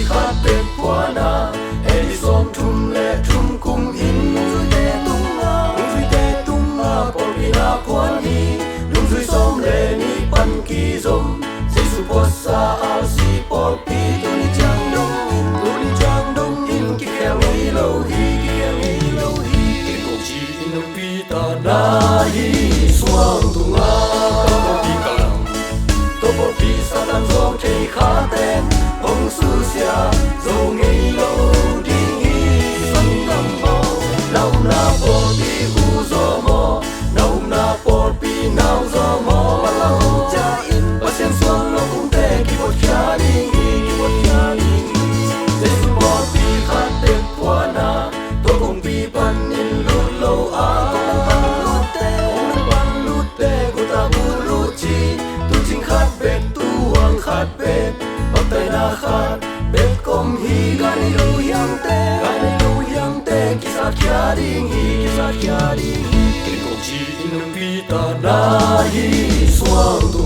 khát bếp qua na Edison thum lệ thum cung in Rui tê tung nga Por pina quan hi Lung rui som lệ ni pan ki zom Giêsu posa al si por pi Tu ni chang dong in Ki khe ngây lâu hi Ki kong chi in nung pi ta na hi Suang tu nga Por pi sa tan zom thei khá tên Ông su sia dâu ngây lâu Ding hi sang ngam mau Nau na por pi hu zo mo Nau na por pi nau zo mo Malang cha in Pasien suang lo kung te Ki bot kya ding hi Jesu por pi khát tên qua na To kong pi pan in lut lâu a Kong nang pan lut te Ko ta bu lut chi Tu ching khát bếp khát bếp bắp tay na khát bếp kom hi gani lu yang te kisa kya ding hi Ki kong chi in nung pi ta na hi suang tu